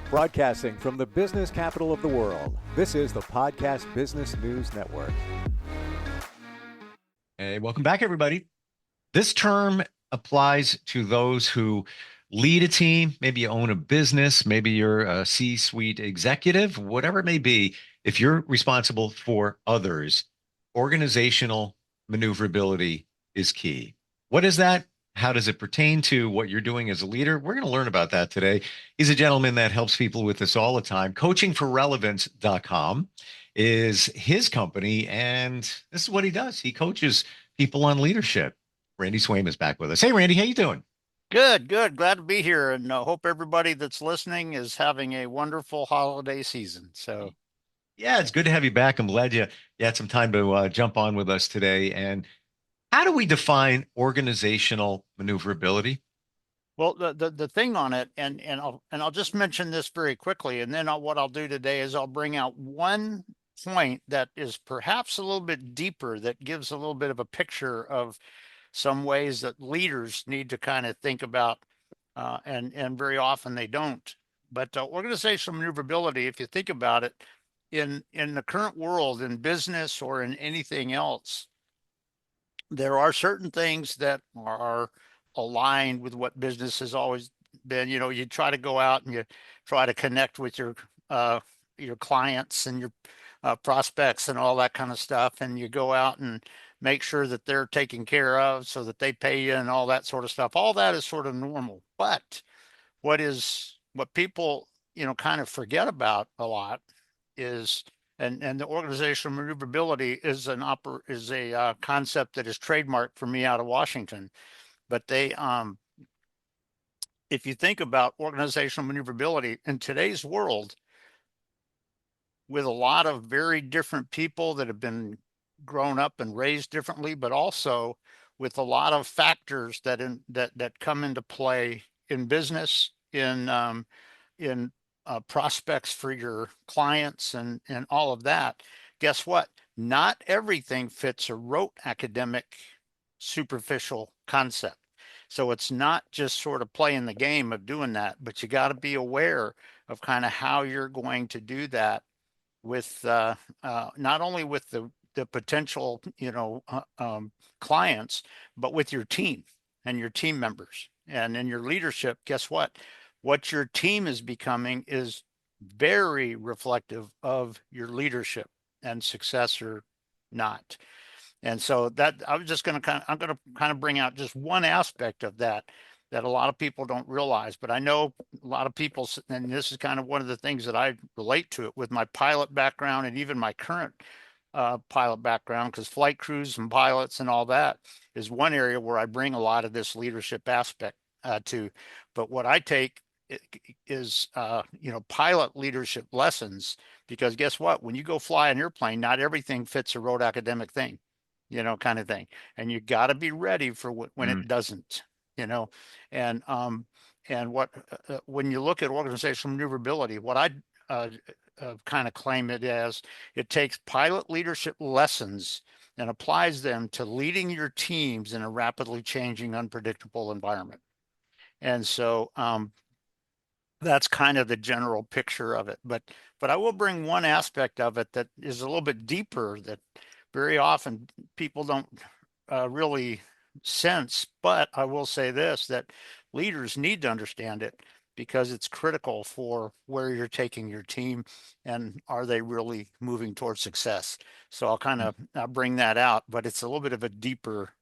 Broadcasting from the business capital of the world, this is the Podcast Business News Network. Hey, welcome back, everybody. This term applies to those who lead a team. Maybe you own a business, maybe you're a C-suite executive, whatever it may be. If you're responsible for others, organizational maneuverability is key. What is that? How does it pertain to what you're doing as a leader? We're going to learn about that today. He's a gentleman that helps people with this all the time. Coachingforrelevance.com is his company, and this is what he does. He coaches people on leadership. Randy Swaim is back with us. Hey, Randy, how you doing? Good, good. Glad to be here, and hope everybody that's listening is having a wonderful holiday season. So, Yeah, it's good to have you back. I'm glad you had some time to jump on with us today. And how do we define organizational maneuverability? well, the thing on it, and I'll just mention this very quickly, and then what I'll do today is I'll bring out one point that is perhaps a little bit deeper, that gives a little bit of a picture of some ways that leaders need to kind of think about, and very often they don't. But organizational maneuverability, if you think about it, in the current world, in business or in anything else, there are certain things that are aligned with what business has always been. You know, you try to go out and you try to connect with your clients and your prospects and all that kind of stuff, and you go out and make sure that they're taken care of so that they pay you and all that sort of stuff. All that is sort of normal. But what people, kind of forget about a lot is, and the organizational maneuverability is a concept that is trademarked for me out of Washington. But if you think about organizational maneuverability in today's world, with a lot of very different people that have been grown up and raised differently, but also with a lot of factors that come into play in business, in prospects for your clients, and all of that. Guess what? Not everything fits a rote academic superficial concept. So it's not just sort of playing the game of doing that, but you got to be aware of kind of how you're going to do that with not only with the potential, clients, but with your team and your team members and in your leadership. Guess what? What your team is becoming is very reflective of your leadership and success or not. And so that I'm going to kind of bring out just one aspect of that a lot of people don't realize. But I know a lot of people, and this is kind of one of the things that I relate to it with my pilot background and even my current pilot background, because flight crews and pilots and all that is one area where I bring a lot of this leadership aspect to. But what I take is, pilot leadership lessons, because guess what? When you go fly an airplane, not everything fits a rote academic thing, kind of thing. And you got to be ready for when it doesn't, you know, and what when you look at organizational maneuverability, what I kind of claim it as, it takes pilot leadership lessons and applies them to leading your teams in a rapidly changing, unpredictable environment. And so that's kind of the general picture of it. But I will bring one aspect of it that is a little bit deeper, that very often people don't really sense. But I will say this, that leaders need to understand it, because it's critical for where you're taking your team and are they really moving towards success. So I'll kind of bring that out, but it's a little bit of a deeper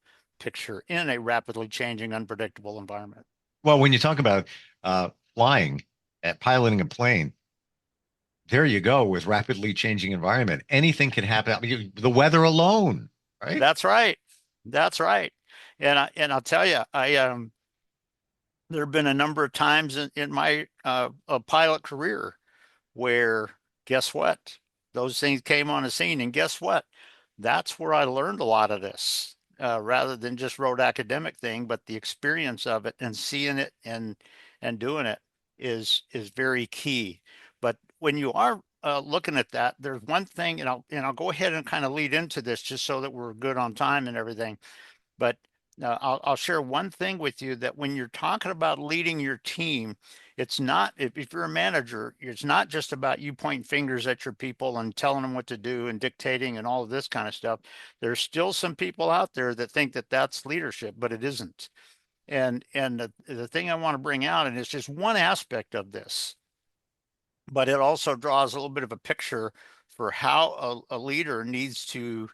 picture in a rapidly changing, unpredictable environment. Well, when you talk about flying, piloting a plane, there you go with rapidly changing environment. Anything can happen. I mean, the weather alone, right? That's right. That's right. And I'll tell you, there have been a number of times in my pilot career where, guess what? Those things came on the scene, and guess what? That's where I learned a lot of this, rather than just rote academic thing, but the experience of it and seeing it and doing it is very key. But when you are looking at that, there's one thing, and I'll go ahead and kind of lead into this just so that we're good on time and everything. But Now, I'll share one thing with you, that when you're talking about leading your team, it's not, if you're a manager, it's not just about you pointing fingers at your people and telling them what to do and dictating and all of this kind of stuff. There's still some people out there that think that that's leadership, but it isn't. And the thing I want to bring out, and it's just one aspect of this, but it also draws a little bit of a picture for how a leader needs to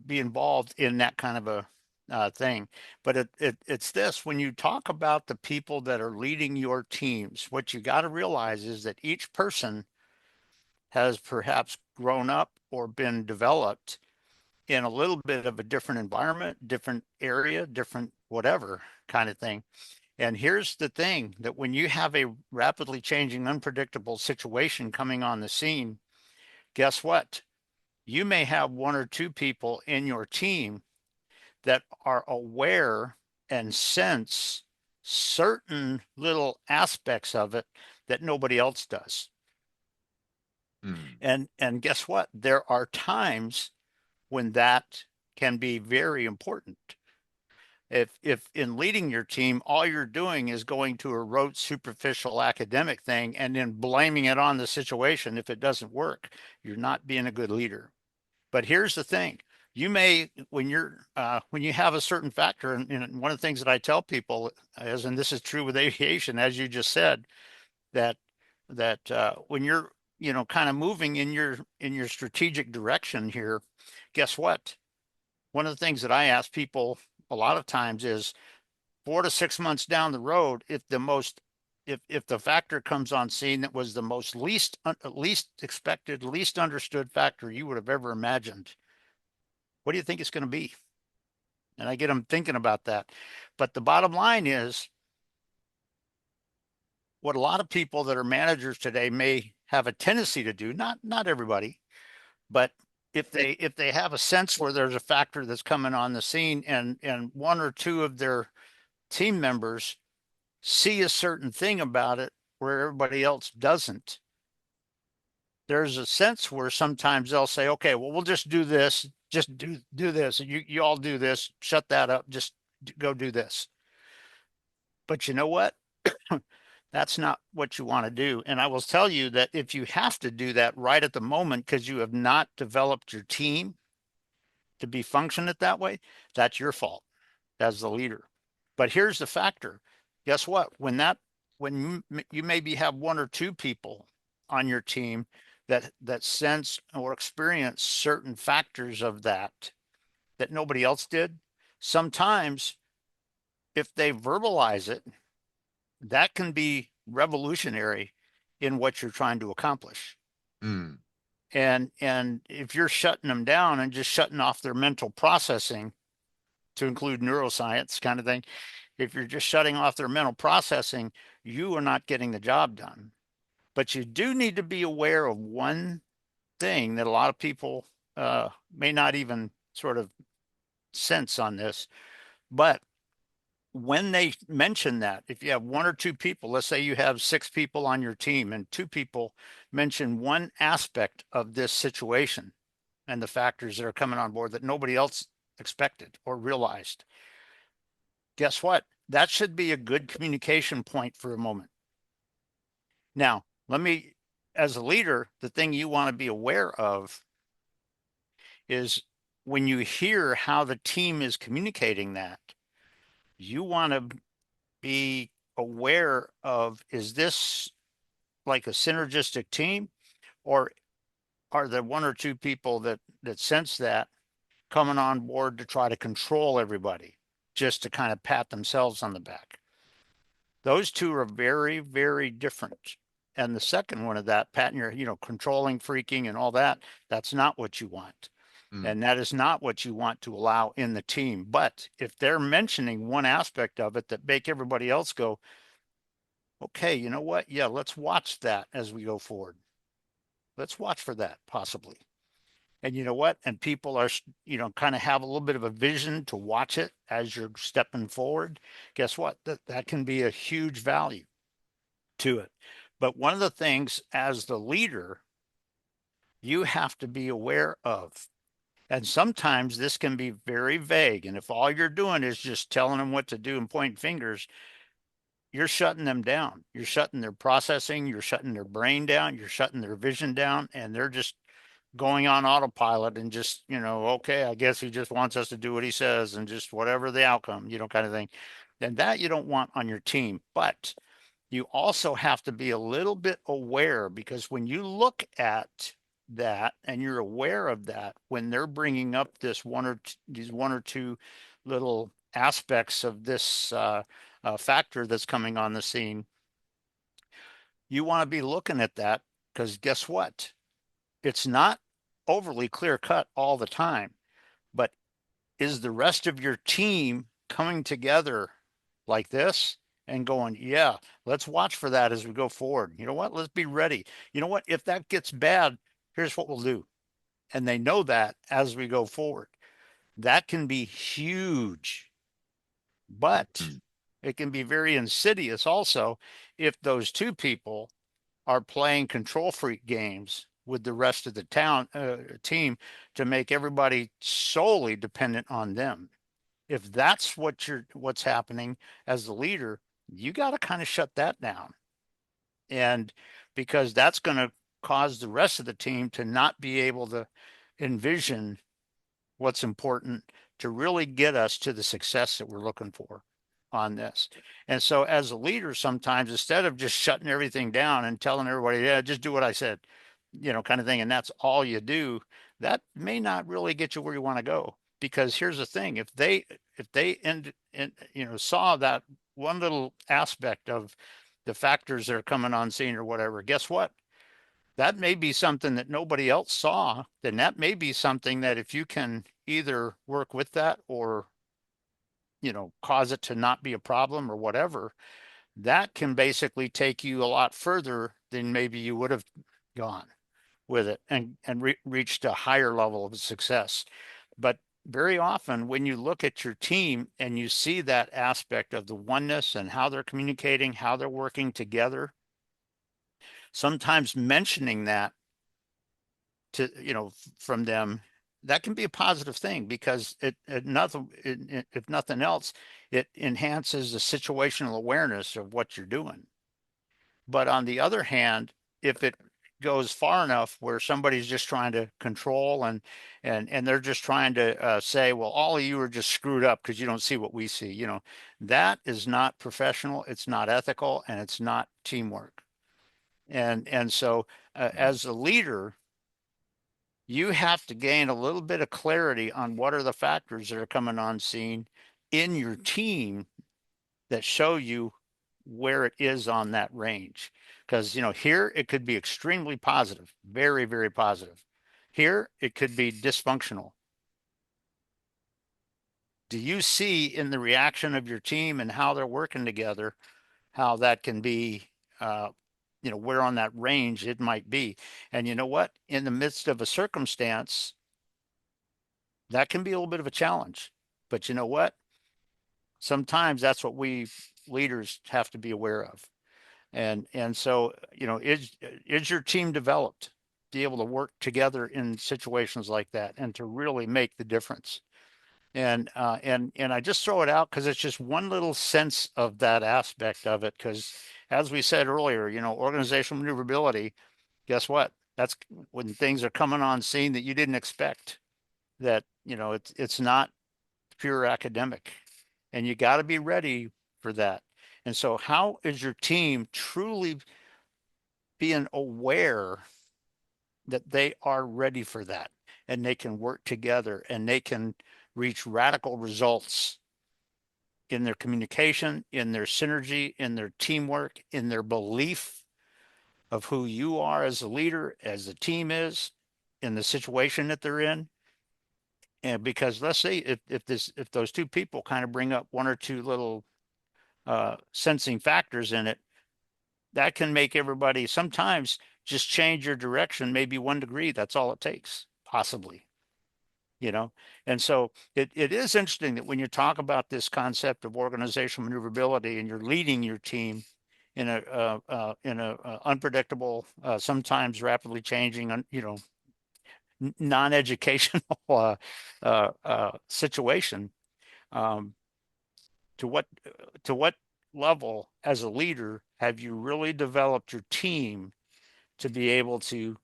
be involved in that kind of a thing. But it's this: when you talk about the people that are leading your teams, what you got to realize is that each person has perhaps grown up or been developed in a little bit of a different environment, different area, different whatever kind of thing. And here's the thing, that when you have a rapidly changing, unpredictable situation coming on the scene, guess what? You may have one or two people in your team that are aware and sense certain little aspects of it that nobody else does. And guess what? There are times when that can be very important. If in leading your team, all you're doing is going to a rote, superficial academic thing and then blaming it on the situation if it doesn't work, you're not being a good leader. But here's the thing: you may, when you have a certain factor, and one of the things that I tell people is, and this is true with aviation, as you just said, that when you're kind of moving in your strategic direction here, guess what? One of the things that I ask people a lot of times is, 4 to 6 months down the road, if the factor comes on scene that was the least expected, least understood factor you would have ever imagined, what do you think it's going to be? And I get them thinking about that. But the bottom line is, what a lot of people that are managers today may have a tendency to do, not everybody, but if they have a sense where there's a factor that's coming on the scene, and one or two of their team members see a certain thing about it where everybody else doesn't, there's a sense where sometimes they'll say, okay, well, we'll just do this, just do this, you all do this, shut that up, just go do this. But you know what? That's not what you want to do. And I will tell you that if you have to do that right at the moment because you have not developed your team to be functioning that way, that's your fault as the leader. But here's the factor: guess what? When you maybe have one or two people on your team that sense or experience certain factors of that nobody else did, sometimes if they verbalize it, that can be revolutionary in what you're trying to accomplish. Mm. And if you're shutting them down and just shutting off their mental processing, to include neuroscience kind of thing, if you're just shutting off their mental processing, you are not getting the job done. But you do need to be aware of one thing that a lot of people may not even sort of sense on this. But when they mention that, if you have one or two people, let's say you have 6 people on your team and 2 people mention one aspect of this situation and the factors that are coming on board that nobody else expected or realized, guess what? That should be a good communication point for a moment. Now, as a leader, the thing you want to be aware of is when you hear how the team is communicating that, you want to be aware of, is this like a synergistic team, or are there one or two people that sense that coming on board to try to control everybody just to kind of pat themselves on the back? Those two are very, very different. And the second one of that, patting your, controlling, freaking, and all that, that's not what you want. And that is not what you want to allow in the team. But if they're mentioning one aspect of it that make everybody else go, okay, you know what? Yeah, let's watch that as we go forward. Let's watch for that possibly. And you know what? And people are, kind of have a little bit of a vision to watch it as you're stepping forward. Guess what? That can be a huge value to it. But one of the things as the leader, you have to be aware of And sometimes this can be very vague. And if all you're doing is just telling them what to do and pointing fingers, you're shutting them down. You're shutting their processing, you're shutting their brain down, you're shutting their vision down, and they're just going on autopilot and just, okay, I guess he just wants us to do what he says and just whatever the outcome, kind of thing. And that you don't want on your team. But you also have to be a little bit aware, because when you look at that and you're aware of that, when they're bringing up these one or two little aspects of this factor that's coming on the scene, you want to be looking at that, because guess what? It's not overly clear cut all the time, but is the rest of your team coming together like this and going, yeah, let's watch for that as we go forward. You know what? Let's be ready. You know what? If that gets bad, here's what we'll do. And they know that as we go forward. That can be huge, but it can be very insidious also if those two people are playing control freak games with the rest of the team to make everybody solely dependent on them. If that's what's happening as the leader, you got to kind of shut that down. And because that's going to cause the rest of the team to not be able to envision what's important to really get us to the success that we're looking for on this. And so as a leader, sometimes instead of just shutting everything down and telling everybody, yeah, just do what I said, kind of thing, and that's all you do, that may not really get you where you want to go. Because here's the thing, if they saw that one little aspect of the factors that are coming on scene or whatever, guess what? That may be something that nobody else saw. Then that may be something that if you can either work with that or cause it to not be a problem or whatever, that can basically take you a lot further than maybe you would have gone with it and reached a higher level of success. But very often when you look at your team and you see that aspect of the oneness and how they're communicating, how they're working together, sometimes mentioning that to, from them, that can be a positive thing, because if nothing else, it enhances the situational awareness of what you're doing. But on the other hand, if it goes far enough where somebody's just trying to control and they're just trying to say, well, all of you are just screwed up because you don't see what we see, that is not professional, it's not ethical, and it's not teamwork. And so as a leader, you have to gain a little bit of clarity on what are the factors that are coming on scene in your team that show you where it is on that range. Because, here it could be extremely positive, very, very positive. Here it could be dysfunctional. Do you see in the reaction of your team and how they're working together, how that can be, where on that range it might be? And you know what? In the midst of a circumstance, that can be a little bit of a challenge. But you know what? Sometimes that's what we leaders have to be aware of. And so, is your team developed to be able to work together in situations like that and to really make the difference? And I just throw it out because it's just one little sense of that aspect of it. Because as we said earlier, organizational maneuverability, guess what? That's when things are coming on scene that you didn't expect. That it's not pure academic, and you got to be ready for that. And so, how is your team truly being aware that they are ready for that and they can work together and they can reach radical results in their communication, in their synergy, in their teamwork, in their belief of who you are as a leader, as the team is, in the situation that they're in? And because let's say if those two people kind of bring up one or two little sensing factors in it, that can make everybody sometimes just change your direction, maybe 1 degree. That's all it takes, possibly. And so it is interesting that when you talk about this concept of organizational maneuverability and you're leading your team in a unpredictable, sometimes rapidly changing, non-educational situation. Um, to what to what level as a leader have you really developed your team to be able to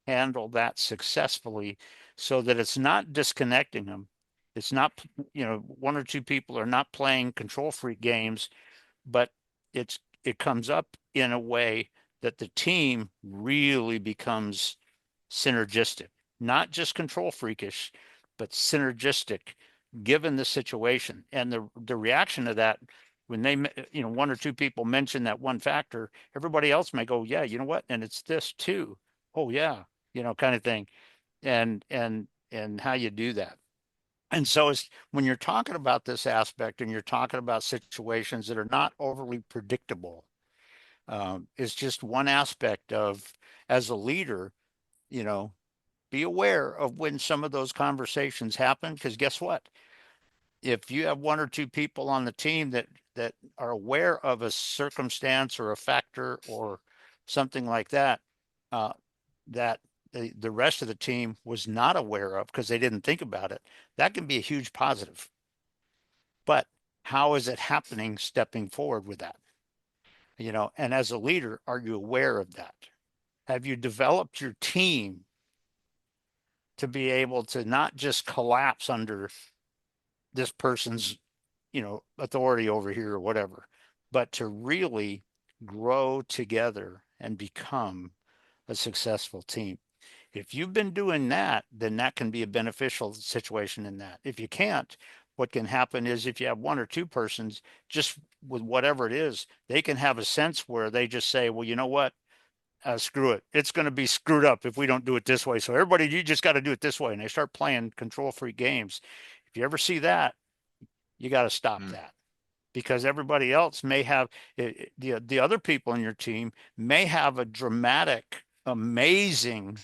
handle that successfully, so that it's not disconnecting them? It's not, one or two people are not playing control freak games, but it comes up in a way that the team really becomes synergistic, not just control freakish, but synergistic given the situation. And the reaction to that, when they, one or two people mention that one factor, everybody else may go, yeah, you know what? And it's this too. Oh yeah, kind of thing. And how you do that. And so it's when you're talking about this aspect and you're talking about situations that are not overly predictable, it's just one aspect of, as a leader, you know, be aware of when some of those conversations happen. Because guess what? If you have one or two people on the team that are aware of a circumstance or a factor or something like that, that the rest of the team was not aware of because they didn't think about it, that can be a huge positive. But how is it happening stepping forward with that? And as a leader, are you aware of that? Have you developed your team to be able to not just collapse under this person's, authority over here or whatever, but to really grow together and become a successful team? If you've been doing that, then that can be a beneficial situation in that. If you can't, what can happen is if you have one or two persons, just with whatever it is, they can have a sense where they just say, well, you know what? Screw it. It's going to be screwed up if we don't do it this way. So everybody, you just got to do it this way. And they start playing control freak games. If you ever see that, you got to stop that, because everybody else may have the other people in your team may have a dramatic, amazing,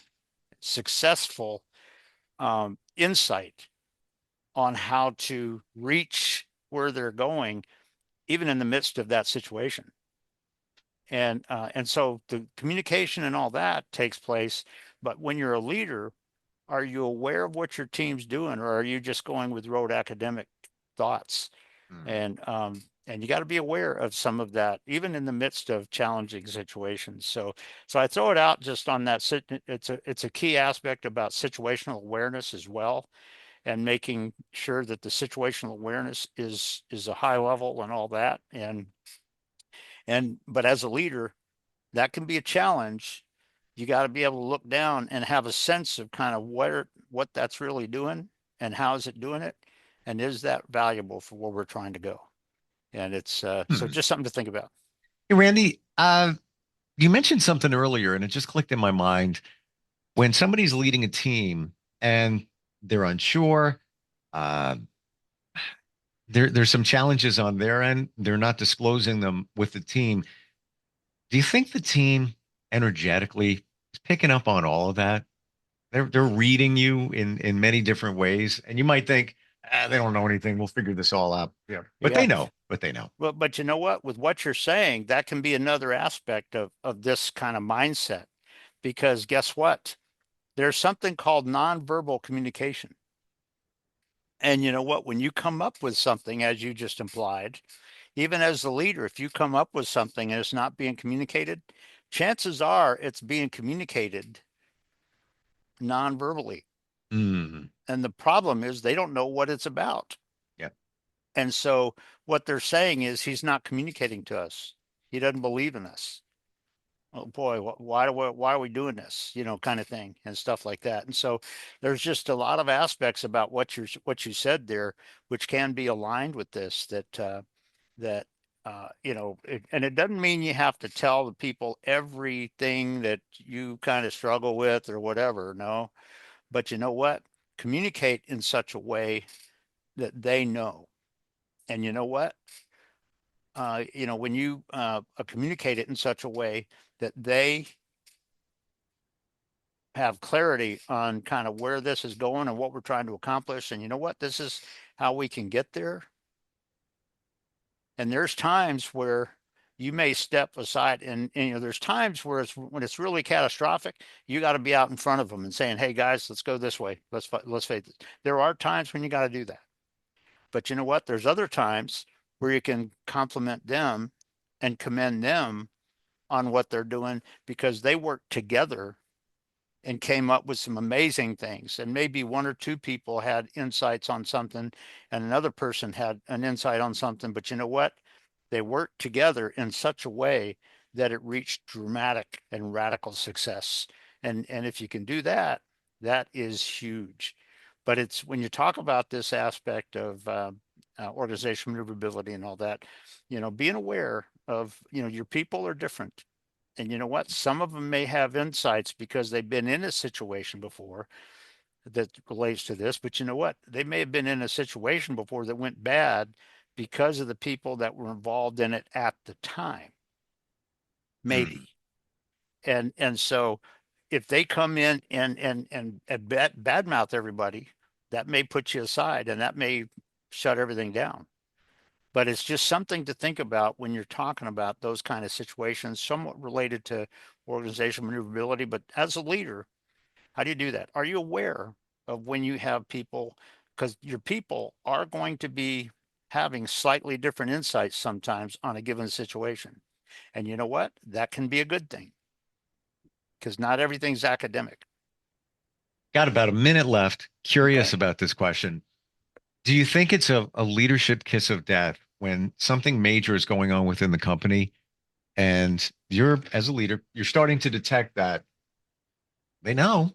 successful insight on how to reach where they're going, even in the midst of that situation. And so the communication and all that takes place. But when you're a leader, are you aware of what your team's doing, or are you just going with rote academic thoughts? And you got to be aware of some of that, even in the midst of challenging situations. So I throw it out just on that. It's a key aspect about situational awareness as well, and making sure that the situational awareness is a high level and all that. But as a leader, that can be a challenge. You got to be able to look down and have a sense of kind of what that's really doing and how is it doing it, and is that valuable for where we're trying to go. And it's so just something to think about. Hey, Randy, you mentioned something earlier, and it just clicked in my mind. When somebody's leading a team and they're unsure, uh, there's some challenges on their end. They're not disclosing them with the team. Do you think the team energetically is picking up on all of that? They're reading you in many different ways, and you might think, they don't know anything. We'll figure this all out. Yeah, but Yeah. they know. But they know. Well, but you know what? With what you're saying, that can be another aspect of this kind of mindset, because guess what? There's something called nonverbal communication. And you know what? When you come up with something, as you just implied, even as the leader, if you come up with something and it's not being communicated, chances are it's being communicated non-verbally. Mm, And the problem is they don't know what it's about. yeah. And so what they're saying is he's not communicating to us. He doesn't believe in us. Oh boy, why are we doing this? Kind of thing and stuff like that. And so there's just a lot of aspects about what you said there, which can be aligned with this, and it doesn't mean you have to tell the people everything that you kind of struggle with or whatever. No, but you know what? Communicate in such a way that they know. And you know what? When you communicate it in such a way that they have clarity on kind of where this is going and what we're trying to accomplish, and you know what? This is how we can get there. And there's times where you may step aside, and there's times where when it's really catastrophic, you got to be out in front of them and saying, "Hey guys, let's go this way. Let's face it." There are times when you got to do that. But you know what? There's other times where you can compliment them and commend them on what they're doing because they work together and came up with some amazing things. And maybe one or two people had insights on something and another person had an insight on something. But you know what? They worked together in such a way that it reached dramatic and radical success. And if you can do that, that is huge. But it's when you talk about this aspect of organizational maneuverability and all that, being aware of, your people are different. And you know what? Some of them may have insights because they've been in a situation before that relates to this. But you know what? They may have been in a situation before that went bad because of the people that were involved in it at the time. Maybe. And so if they come in and badmouth everybody, that may put you aside and that may shut everything down. But it's just something to think about when you're talking about those kind of situations, somewhat related to organizational maneuverability. But as a leader, how do you do that? Are you aware of when you have people? Because your people are going to be having slightly different insights sometimes on a given situation. And you know what? That can be a good thing because not everything's academic. Got about a minute left. Curious Okay. about this question. Do you think it's a leadership kiss of death when something major is going on within the company and you're, as a leader, you're starting to detect that they know,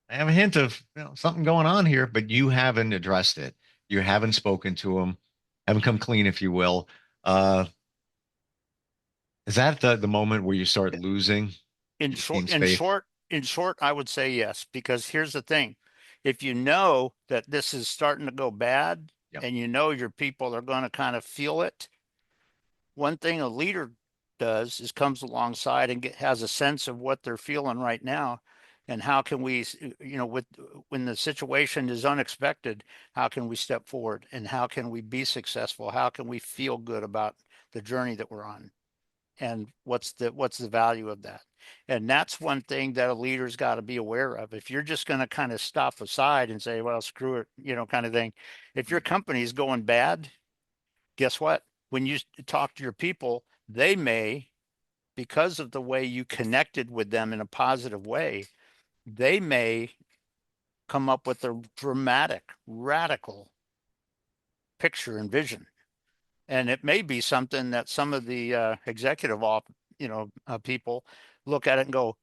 I have a hint of something going on here, but you haven't addressed it. You haven't spoken to them, haven't come clean, if you will. Uh, is that the moment where you start losing In your short, team's in faith? short, in short, I would say yes, because here's the thing. If you know that this is starting to go bad Yep. and you know your people are going to kind of feel it, one thing a leader does is comes alongside and has a sense of what they're feeling right now. And how can we, when the situation is unexpected, how can we step forward and how can we be successful? How can we feel good about the journey that we're on? And what's the value of that? And that's one thing that a leader's got to be aware of. If you're just going to kind of stop aside and say, well, screw it, kind of thing. If your company is going bad, guess what? When you talk to your people, they may, because of the way you connected with them in a positive way, they may come up with a dramatic, radical picture and vision. And it may be something that some of the executive people look at it and go,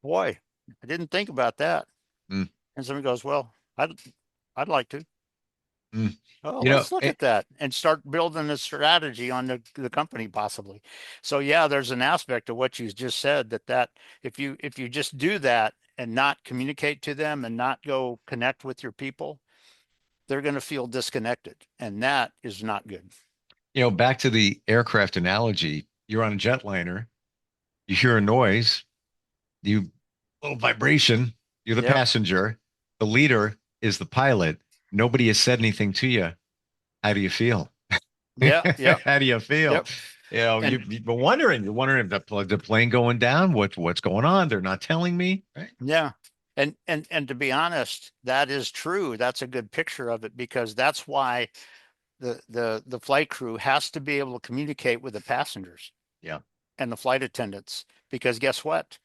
boy, I didn't think about that. Mm, And somebody goes, well, I'd like to. mm. Oh, You know, let's look at that and start building a strategy on the company possibly. So yeah, there's an aspect of what you just said that if you just do that and not communicate to them and not go connect with your people, they're going to feel disconnected, and that is not good. back to the aircraft analogy, you're on a jetliner, you hear a noise, you little vibration, you're the Yep. passenger, the leader is the pilot. Nobody has said anything to you. How do you feel? Yeah. Yep. How do you feel? Yep. You, And you're wondering if the plane going down, what's going on? They're not telling me, right? yeah. And to be honest, that is true. That's a good picture of it because that's why the flight crew has to be able to communicate with the passengers Yeah. and the flight attendants because guess what?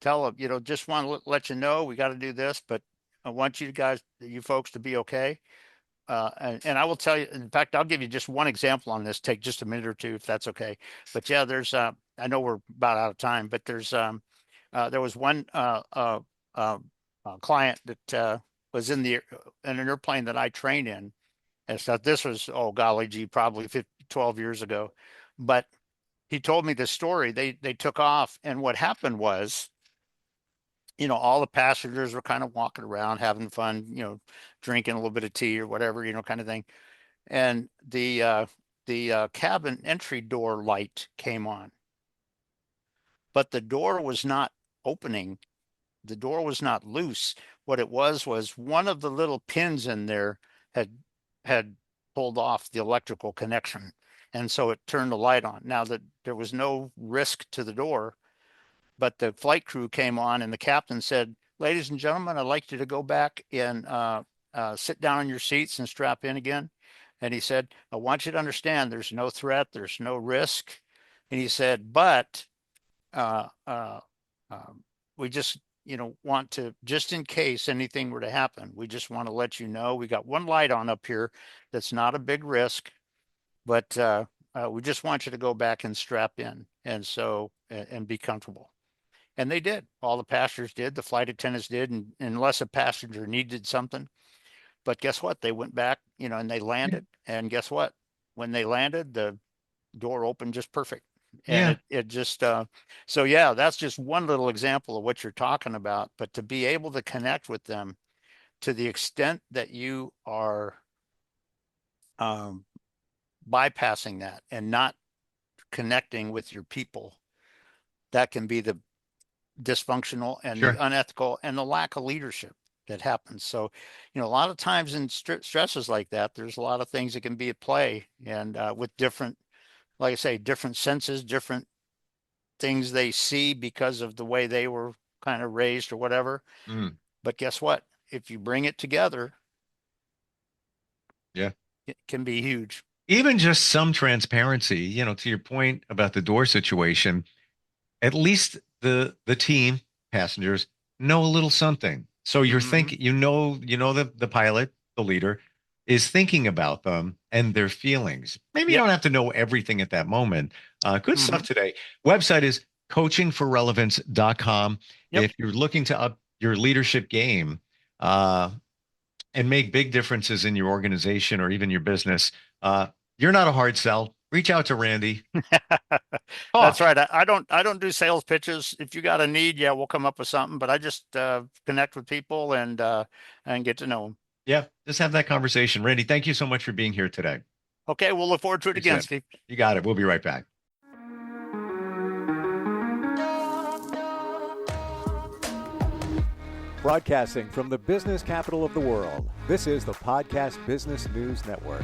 Tell them, just want to let you know we got to do this, but I want you folks to be okay. And I will tell you, in fact, I'll give you just one example on this. Take just a minute or two, if that's okay. But yeah, I know we're about out of time, but there was one client that was in an airplane that I trained in. And so this was, oh golly gee, probably 12 years ago. But he told me this story. They took off, and what happened was, all the passengers were kind of walking around having fun, drinking a little bit of tea or whatever, kind of thing. And the cabin entry door light came on, but the door was not opening. The door was not loose. What it was one of the little pins in there had had pulled off the electrical connection. And so it turned the light on. Now that there was no risk to the door, but the flight crew came on and the captain said, "Ladies and gentlemen, I'd like you to go back and sit down in your seats and strap in again." And he said, "I want you to understand there's no threat, there's no risk." And he said, "But uh, uh, we just, want to, just in case anything were to happen, we just want to let you know we got one light on up here that's not a big risk, but we just want you to go back and strap in and be comfortable." And they did. All the passengers did, the flight attendants did, and unless a passenger needed something. But guess what? They went back, and they landed. And guess what? When they landed, the door opened just perfect. And Yeah. it just so yeah, that's just one little example of what you're talking about. But to be able to connect with them to the extent that you are bypassing that and not connecting with your people, that can be the dysfunctional and Sure. the unethical and the lack of leadership that happens. So, a lot of times in stresses like that, there's a lot of things that can be at play, and with different, like I say, different senses, different things they see because of the way they were kind of raised or whatever. Mm. But guess what? If you bring it together, Yeah. it can be huge. Even just some transparency, to your point about the door situation, at least the team passengers know a little something. So you're Mhm. thinking, the pilot, the leader, is thinking about them and their feelings. Maybe you Yep. don't have to know everything at that moment. Good stuff Mhm. today. Website is coachingforrelevance.com. Yep. If you're looking to up your leadership game and make big differences in your organization or even your business, you're not a hard sell. Reach out to Randy. That's Talk. right. I don't do sales pitches. If you got a need, yeah, we'll come up with something, but I just connect with people and get to know them. Yeah, just have that conversation. Randy, thank you so much for being here today. Okay, we'll look forward to it again, Appreciate it. Steve. You got it. We'll be right back. Broadcasting from the business capital of the world, this is the Podcast Business News Network.